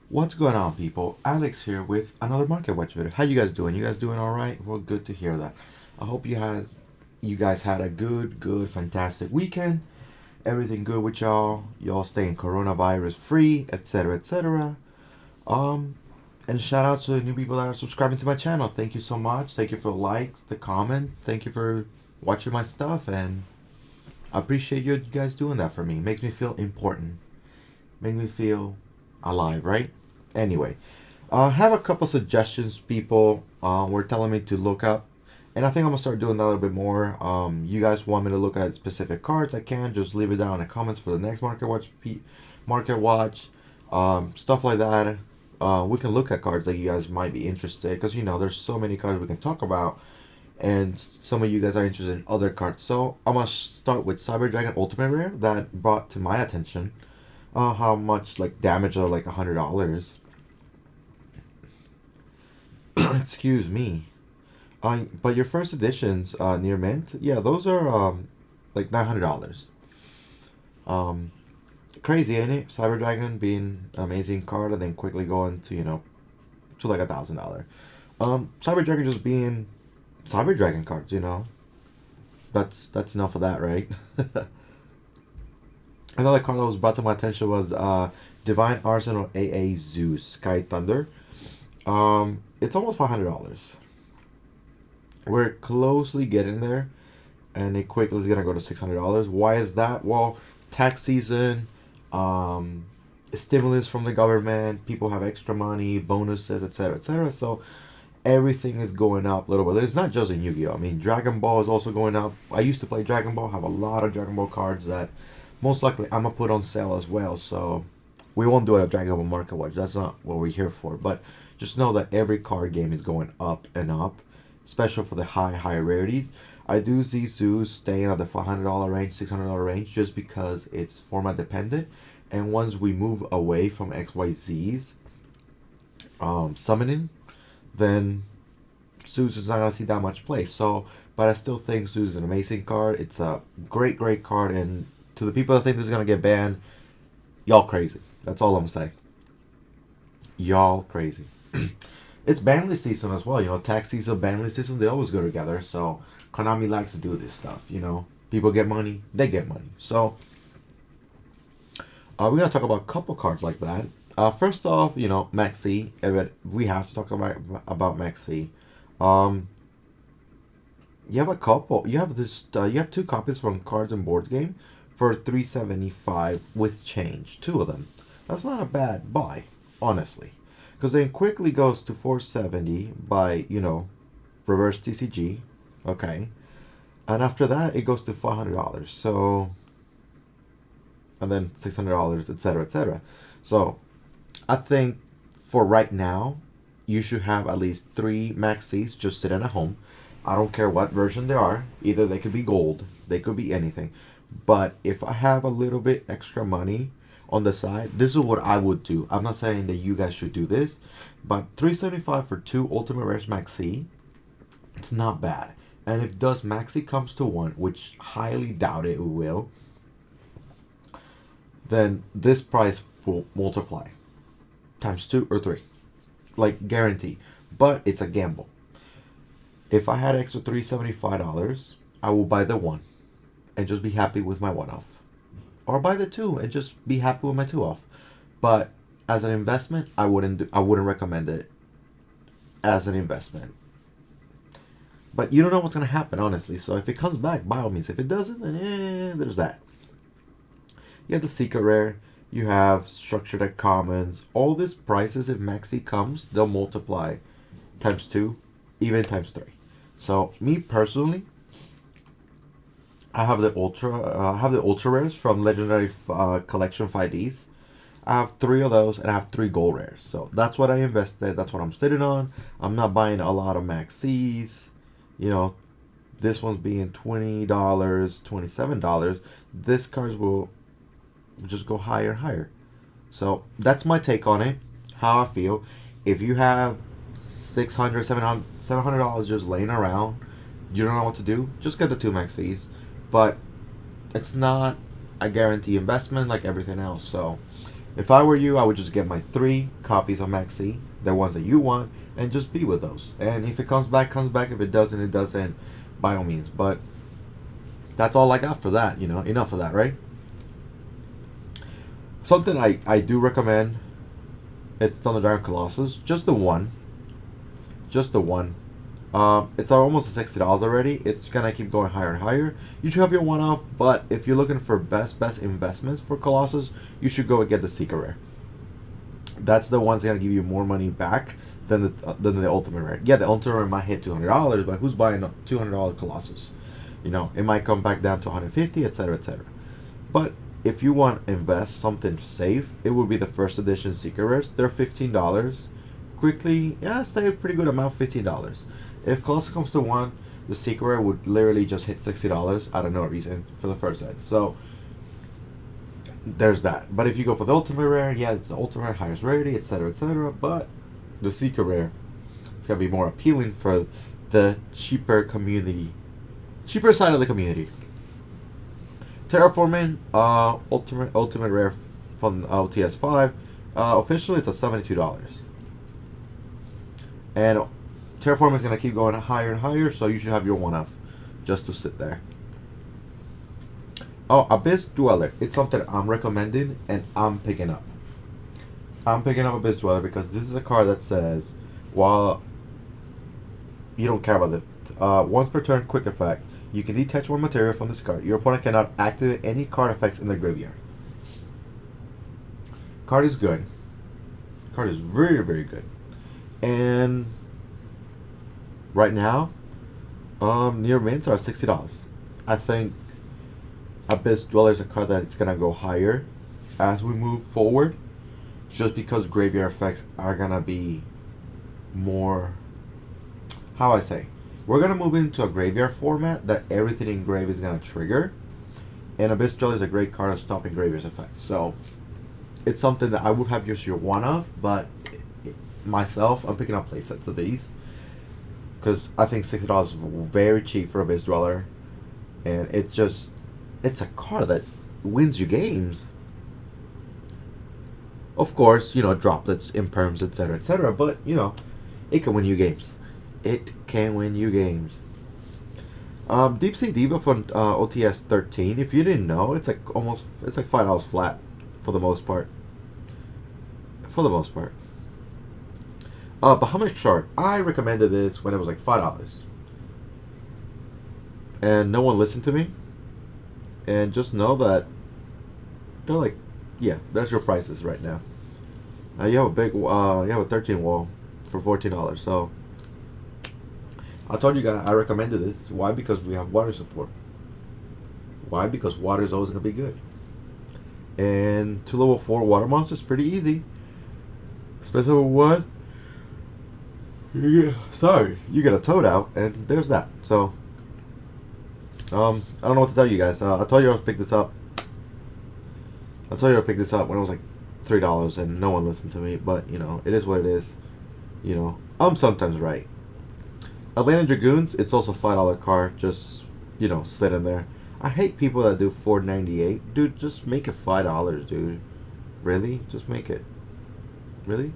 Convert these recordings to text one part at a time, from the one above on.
What's going on, people? Alex here with another Market Watch video. How you guys doing? You guys doing all right? Well, good to hear that. I hope you guys had a good, fantastic weekend. Everything good with y'all. Y'all staying coronavirus free, etc., etc. Um, and shout out to the new people that are subscribing to my channel. Thank you so much. Thank you for the likes, the comment. Thank you for watching my stuff, and I appreciate you guys doing that for me. Makes me feel important. Make me feel alive, right? Anyway, I have a couple suggestions people were telling me to look up, and I think I'm gonna start doing that a little bit more. You guys want me to look at specific cards? I can just leave it down in the comments for the next Market Watch, stuff like that. We can look at cards that you guys might be interested, because there's so many cards we can talk about, and some of you guys are interested in other cards. So I'm gonna start with Cyber Dragon Ultimate Rare that brought to my attention. How much like damage are like $100. Excuse me. But your first editions near mint, yeah, those are like $900. Um, Crazy, ain't it? Cyber Dragon being an amazing card, and then quickly going to to like $1,000. Cyber Dragon just being Cyber Dragon cards, That's enough of that, right? Another card that was brought to my attention was Divine Arsenal AA Zeus Sky Thunder. It's almost $500. We're closely getting there, and it quickly is gonna go to $600. Why is that? Well, tax season, stimulus from the government, people have extra money, bonuses, etc., etc. So everything is going up a little bit. It's not just in Yu-Gi-Oh. I mean, Dragon Ball is also going up. I used to play Dragon Ball. Have a lot of Dragon Ball cards that most likely I'm gonna put on sale as well. So we won't do a Dragon Ball Market Watch. That's not what we're here for. But just know that every card game is going up and up, especially for the high rarities. I do see Zeus staying at the $500 range, $600 range, just because it's format dependent. And once we move away from XYZ's summoning, then Zeus is not gonna see that much play. So, but I still think Zeus is an amazing card. It's a great card, and to the people that think this is gonna get banned, y'all crazy. That's all I'm saying. Y'all crazy. It's banlist season as well. Tax season, banlist season, they always go together. So Konami likes to do this stuff. People get money, they get money. So we're gonna talk about a couple cards like that. First off, Maxi. We have to talk about Maxi. Um, you have a couple. You have this. You have two copies from Cards and Board Game for $375 with change. Two of them. That's not a bad buy, honestly, because then quickly goes to 470 by reverse TCG. Okay, and after that it goes to $500. So, and then $600, etc., etc. So I think for right now, you should have at least three Maxis just sitting at home. I don't care what version they are. Either they could be gold, they could be anything. But if I have a little bit extra money on the side, this is what I would do. I'm not saying that you guys should do this, but 375 for two Ultimate Rares Maxi, it's not bad. And if does Maxi comes to one, which highly doubt it will, then this price will multiply times two or three, like guarantee. But it's a gamble. If I had extra $375, I will buy the one and just be happy with my one off, or buy the two and just be happy with my two off. But as an investment, I wouldn't recommend it as an investment. But you don't know what's gonna happen, honestly. So if it comes back, by all means. If it doesn't, then there's that. You have the secret rare. You have structured at commons. All these prices, if Maxi comes, they'll multiply times two, even times three. So me personally, I have the ultra rares from Legendary Collection 5Ds. I have three of those, and I have three gold rares. So that's what I invested. That's what I'm sitting on. I'm not buying a lot of Maxis. This one's being $20, $27. This cards will just go higher and higher. So that's my take on it. How I feel. If you have $600, $700 just laying around, you don't know what to do, just get the two Maxis. But it's not a guarantee investment like everything else. So If I were you, I would just get my 3 copies of Maxi, the ones that you want, and just be with those. And if it comes back, comes back. If it doesn't, it doesn't, by all means. But that's all I got for that, you know. Enough of that, right? Something I do recommend, it's Thunder Dragon Colossus. Just the one. Just the one. It's almost $60 already. It's gonna keep going higher and higher. You should have your one off, but if you're looking for best investments for Colossus, you should go and get the Secret Rare. That's the one's gonna give you more money back than the Ultimate Rare. Yeah, the Ultimate Rare might hit $200, but who's buying a $200 Colossus? You know, it might come back down to 150, etc., etc. But if you want to invest something safe, it would be the first edition Secret Rares. They're $15. Quickly, yeah, stay a pretty good amount, $15. If Colossus comes to one, the Secret Rare would literally just hit $60 out of no reason for the first set. So there's that. But if you go for the Ultimate Rare, yeah, it's the Ultimate Rare, highest rarity, etc., etc. But the Secret Rare, it's gonna be more appealing for the cheaper side of the community. Terraforming, Ultimate Rare from OTS 5. Officially, it's at $72. And Terraforming is going to keep going higher and higher, so you should have your one off just to sit there. Oh, Abyss Dweller. It's something I'm recommending and I'm picking up. I'm picking up Abyss Dweller because this is a card that says, while you don't care about it, once per turn, quick effect, you can detach one material from this card. Your opponent cannot activate any card effects in the graveyard. Card is good. Card is very, very good. And right now, near mints are $60. I think Abyss Dweller is a card that's gonna go higher as we move forward, just because graveyard effects are gonna be more. How I say, we're gonna move into a graveyard format that everything in grave is gonna trigger, and Abyss Dweller is a great card of stopping graveyard effects. So it's something that I would have just your one of, but myself, I'm picking up playsets of these because I think $60 is very cheap for Abyss Dweller, and it's a card that wins you games. Of course, you know, droplets, imperms, etc., etc., but you know, it can win you games. It can win you games. Deep Sea Diva from OTS 13. If you didn't know, it's like $5 flat for the most part. Bahamut Shard. I recommended this when it was like $5, and no one listened to me. And just know that they're like, yeah, that's your prices right now. You have a 13 wall for $14. So I told you guys I recommended this. Why? Because we have water support. Why? Because water is always gonna be good. And 2 level 4 water monsters pretty easy. Special one. Yeah, sorry, you get a Toad out, and there's that. So I don't know what to tell you guys. I told you I would pick this up. I told you I would pick this up when it was like $3, and no one listened to me. But you know, it is what it is. You know, I'm sometimes right. Atlantic Dragoons. It's also $5 card. Just, you know, sitting there. I hate people that do $4.98. Dude, just make it $5, dude. Really? Just make it. Really?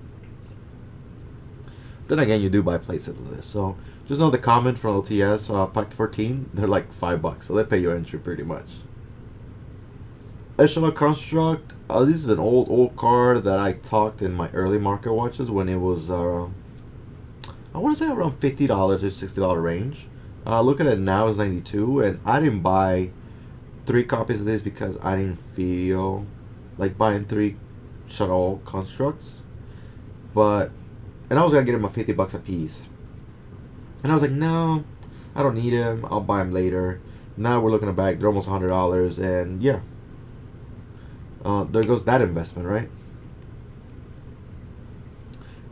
Then again, you do buy playsets of this, so just know the comment from LTS pack 14, they're like $5, so they pay your entry pretty much. Shuttle Construct. This is an old card that I talked in my early market watches when it was I want to say around $50 to $60 range. Look at it now, it's 92, and I didn't buy 3 copies of this because I didn't feel like buying 3 Shuttle Constructs, and I was gonna get him a $50 a piece. And I was like, no, I don't need him. I'll buy him later. Now we're looking back, they're almost $100, and yeah, there goes that investment, right?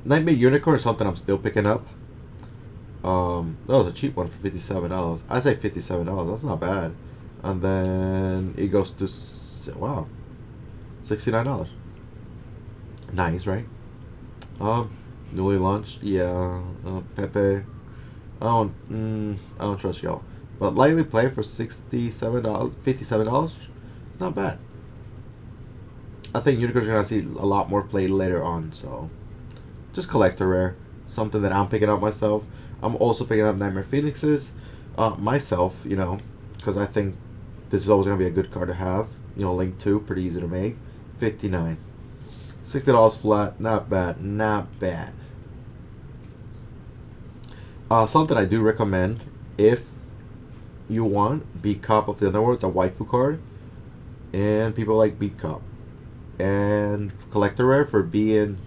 Nightmare Unicorn is something I'm still picking up. That was a cheap one for $57. I say $57. That's not bad. And then it goes to $69. Nice, right? Newly launched, yeah. Pepe. I don't trust y'all. But lightly play for $57, $57. It's not bad. I think Unicorns are gonna see a lot more play later on. So just collector rare, something that I'm picking up myself. I'm also picking up Nightmare Phoenixes myself, you know, because I think this is always gonna be a good card to have. You know, Link 2, pretty easy to make. 59, $60 flat, not bad, not bad. Something I do recommend if you want Beat Cop of the Underworld, it's a waifu card, and people like Beat Cop. And collector rare for being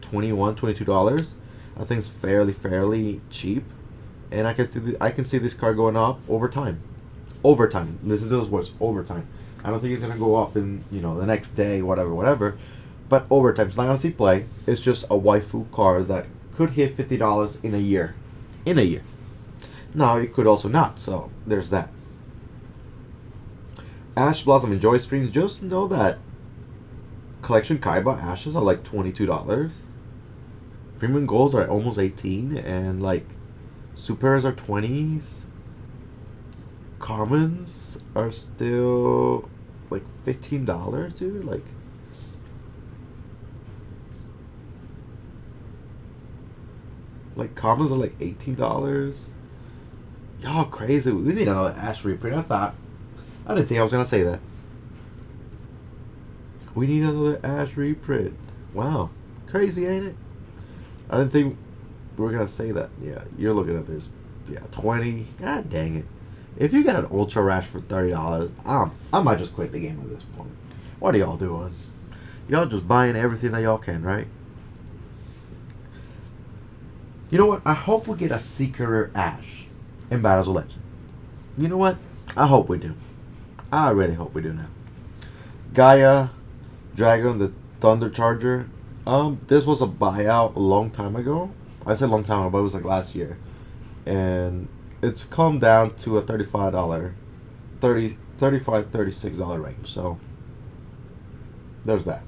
$21, $22, I think it's fairly cheap, and I can see this card going up over time. Over time, listen to those words, over time. I don't think it's gonna go up in the next day, whatever. But over time, it's not gonna see play. It's just a waifu card that could hit $50 in a year. In a year. Now it could also not. So there's that. Ash Blossom and Joy Streams. Just know that collection Kaiba ashes are like $22. Premium golds are almost 18, and like supers are 20s. Commons are still like $15, dude. Like commons are like $18. Y'all crazy. We need another Ash reprint. I didn't think I was gonna say that. We need another Ash reprint. Wow, crazy, ain't it? I didn't think we were gonna say that. Yeah, you're looking at this. Yeah, 20. God dang it. If you get an Ultra Rash for $30, I might just quit the game at this point. What are y'all doing? Y'all just buying everything that y'all can, right? You know what? I hope we get a Seeker Ash in Battles of Legend. You know what? I hope we do. I really hope we do now. Gaia, Dragon, the Thunder Charger. This was a buyout a long time ago. I said long time ago, but it was like last year. And it's come down to a $35, $36 range. So there's that.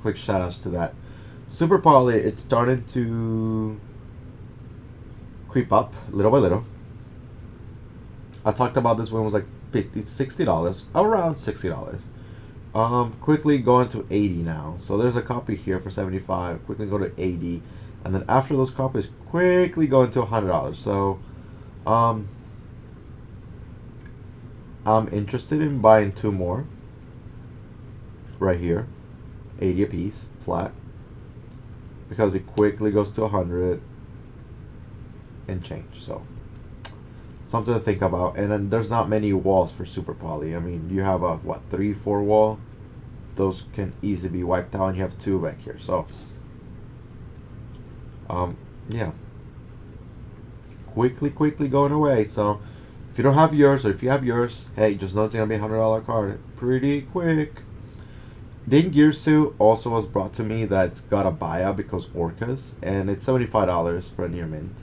Quick shout outs to that. Super Poly, it's starting to creep up little by little. I talked about this when it was like $50, $60, around $60. Quickly going to 80 now. So there's a copy here for 75. Quickly go to 80, and then after those copies, quickly go into $100. So, I'm interested in buying 2 more. Right here, 80 a piece, flat, because it quickly goes to 100 and change. So something to think about. And then there's not many walls for Super Poly. I mean, you have a 3-4 wall. Those can easily be wiped out, and you have 2 back here. So yeah, quickly going away. So if you don't have yours, or if you have yours, hey, just know it's gonna be a $100 card pretty quick. Din Girsu also was brought to me that it's got a buyout because Orcas, and it's $75 for a near mint.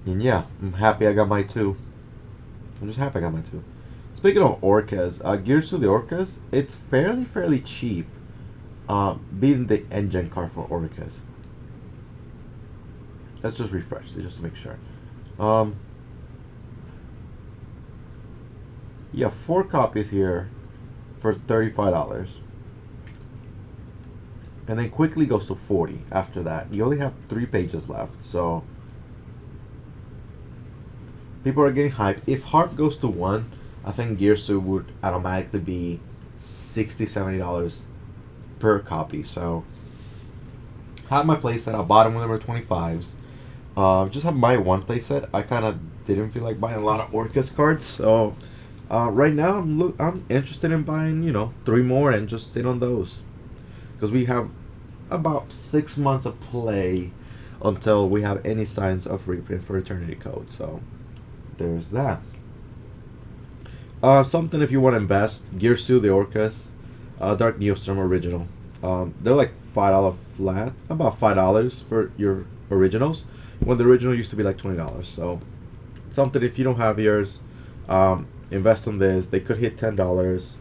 And yeah, I'm happy I got my 2. I'm just happy I got my 2. Speaking of Orcas, Girsu the Orcas, it's fairly cheap, being the engine card for Orcas. Let's just refresh just to make sure. Yeah, 4 copies here for $35. And then quickly goes to 40 after that. You only have 3 pages left, so people are getting hyped. If Harp goes to 1, I think Girsu would automatically be $60, $70 per copy. So have my playset. I bought them when they were 25s. Just have my 1 playset. I kind of didn't feel like buying a lot of Orcas cards, so right now I'm interested in buying 3 more and just sit on those, because we have about 6 months of play until we have any signs of reprint for Eternity Code. So there's that. Something if you want to invest, Girsu the Orcas, Dark Neostorm original. They're like $5 flat, about $5 for your originals, when the original used to be like $20. So something if you don't have yours, invest in this. They could hit $10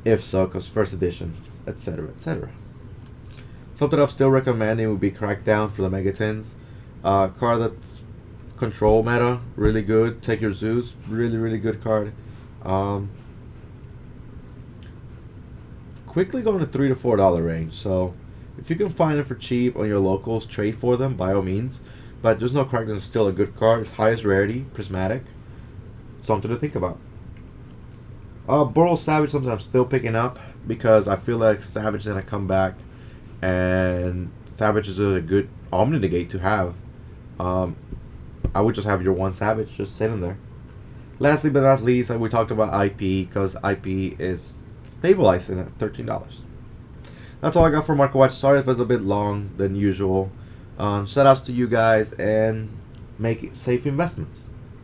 if so, because first edition, etc. Something I'm still recommending would be Crackdown for the Megatins. Card that's control meta, really good. Take your Zeus, really good card. quickly go in the $3 to $4 range. So if you can find them for cheap on your locals, trade for them by all means. But there's no correcting, it's still a good card. Highest rarity, prismatic. Something to think about. Burrow Savage, something I'm still picking up because I feel like Savage is gonna come back, and Savage is a good Omni Negate to have. I would just have your one Savage just sitting there. Lastly but not least, we talked about IP because IP is stabilizing at $13. That's all I got for Market Watch. Sorry if it's a bit long than usual. Shout outs to you guys and make safe investments.